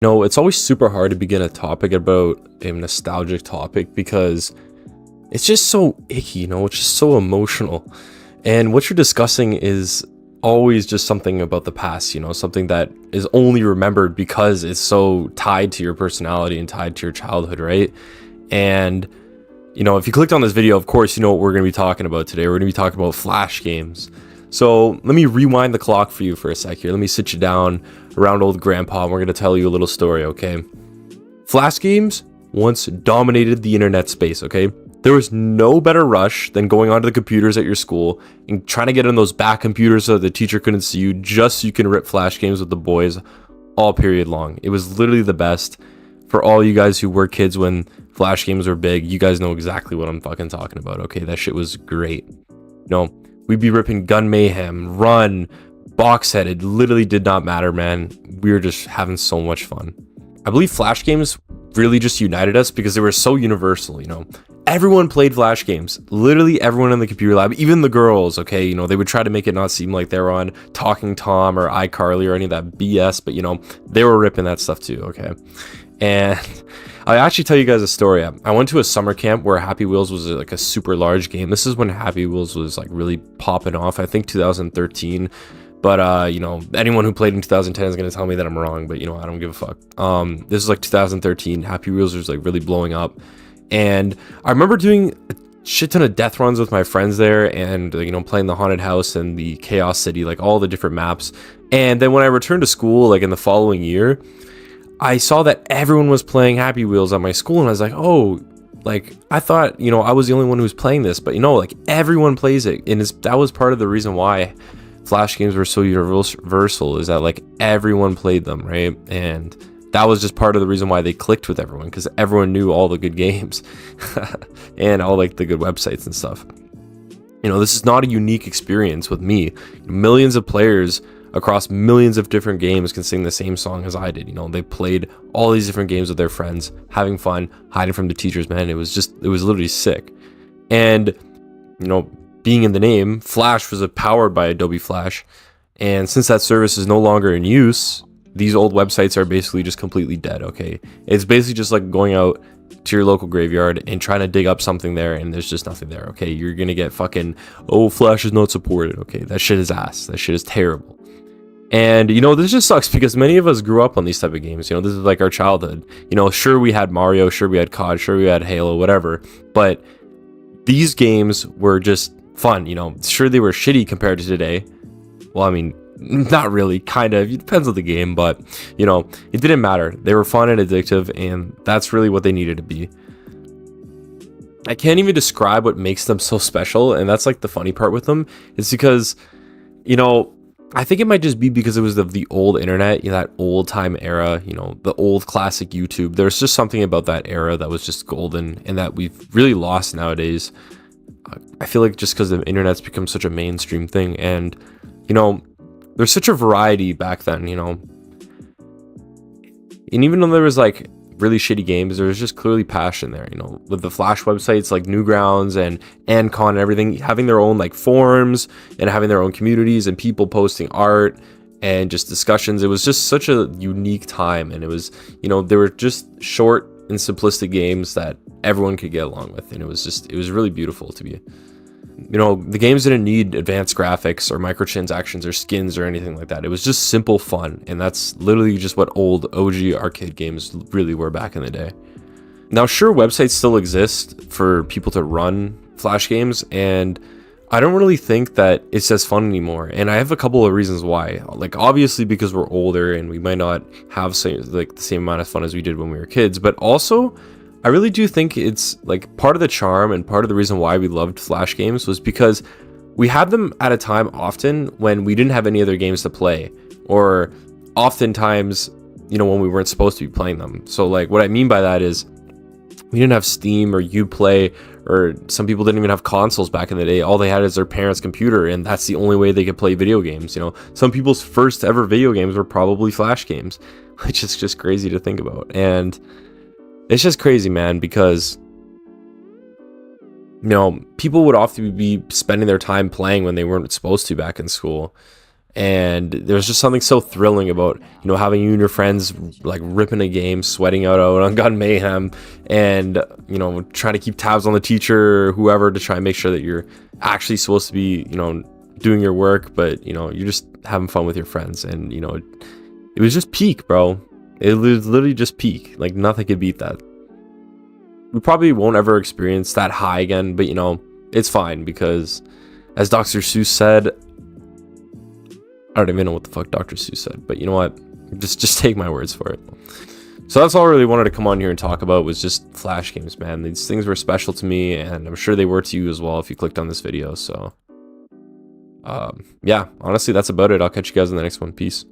No, it's always super hard to begin a topic about a nostalgic topic because it's just so icky, it's just so emotional. And what you're discussing is always just something about the past, something that is only remembered because it's so tied to your personality and tied to your childhood, right? And, if you clicked on this video, of course, you know what we're going to be talking about today. We're going to be talking about Flash games. So let me rewind the clock for you for a sec here. Let me sit you down around old grandpa and we're going to tell you a little story, okay? Flash games once dominated the internet space, okay? There was no better rush than going onto the computers at your school and trying to get on those back computers so the teacher couldn't see you, just so you can rip Flash games with the boys all period long. It was literally the best. For all you guys who were kids when Flash games were big, you guys know exactly what I'm fucking talking about, okay? That shit was great. We'd be ripping Gun Mayhem, Run, Box Head. It literally did not matter, man. We were just having so much fun. I believe Flash games really just united us because they were so universal, Everyone played Flash games. Literally everyone in the computer lab, even the girls, okay? They would try to make it not seem like they were on Talking Tom or iCarly or any of that BS, but, they were ripping that stuff too, okay? And I'll actually tell you guys a story. I went to a summer camp where Happy Wheels was like a super large game. This is when Happy Wheels was like really popping off. I think 2013. But anyone who played in 2010 is gonna tell me that I'm wrong. But I don't give a fuck. This is like 2013. Happy Wheels was like really blowing up, and I remember doing a shit ton of death runs with my friends there, and playing the haunted house and the Chaos City, like all the different maps. And then when I returned to school, like in the following year, I saw that everyone was playing Happy Wheels at my school, and I was like, oh, like I thought, I was the only one who was playing this, but like everyone plays it, and that was part of the reason why Flash games were so universal, is that like everyone played them, right? And that was just part of the reason why they clicked with everyone, because everyone knew all the good games and all like the good websites and stuff. This is not a unique experience with me. Millions of players across millions of different games can sing the same song as I did. They played all these different games with their friends, having fun, hiding from the teachers, man. It was literally sick. And, being in the name, Flash was powered by Adobe Flash. And since that service is no longer in use, these old websites are basically just completely dead, okay? It's basically just like going out to your local graveyard and trying to dig up something there, and there's just nothing there, okay? You're gonna get fucking, oh, Flash is not supported, okay? That shit is ass. That shit is terrible. And this just sucks because many of us grew up on these type of games. This is like our childhood. Sure, we had Mario, sure we had COD, sure we had Halo, whatever, but these games were just fun. Sure, they were shitty compared to today. Well, I mean, not really, kind of, it depends on the game, but it didn't matter. They were fun and addictive, and that's really what they needed to be. I can't even describe what makes them so special, and that's like the funny part with them. It's because I think it might just be because it was the old internet, that old time era, the old classic YouTube. There's just something about that era that was just golden and that we've really lost nowadays. I feel like just because the internet's become such a mainstream thing, and, there's such a variety back then, and even though there was like really shitty games, there was just clearly passion there, with the Flash websites like Newgrounds and Ancon and everything, having their own like forums and having their own communities and people posting art and just discussions. It was just such a unique time, and it was, they were just short and simplistic games that everyone could get along with, and it was really beautiful to be. The games didn't need advanced graphics or microtransactions or skins or anything like that. It was just simple fun, and that's literally just what old OG arcade games really were back in the day. Now, sure, websites still exist for people to run Flash games, and I don't really think that it's as fun anymore, and I have a couple of reasons why. Like, obviously because we're older and we might not have the same amount of fun as we did when we were kids, but also I really do think it's like part of the charm and part of the reason why we loved Flash games was because we had them at a time often when we didn't have any other games to play, or oftentimes, when we weren't supposed to be playing them. So like what I mean by that is we didn't have Steam or Uplay, or some people didn't even have consoles back in the day. All they had is their parents' computer, and that's the only way they could play video games. Some people's first ever video games were probably Flash games, which is just crazy to think about. And it's just crazy, man, because people would often be spending their time playing when they weren't supposed to back in school. And there's just something so thrilling about, you know, having you and your friends like ripping a game, sweating out on Gun Mayhem, and, you know, trying to keep tabs on the teacher or whoever to try and make sure that you're actually supposed to be, you know, doing your work, but, you know, you're just having fun with your friends. And, you know, it was just peak, bro. It was literally just peak. Like, nothing could beat that. We probably won't ever experience that high again, but, you know, it's fine, because as Dr. Seuss said, I don't even know what the fuck Dr. Seuss said, but you know what? Just take my words for it. So that's all I really wanted to come on here and talk about, was just Flash games, man. These things were special to me, and I'm sure they were to you as well if you clicked on this video. So, yeah, honestly, that's about it. I'll catch you guys in the next one. Peace.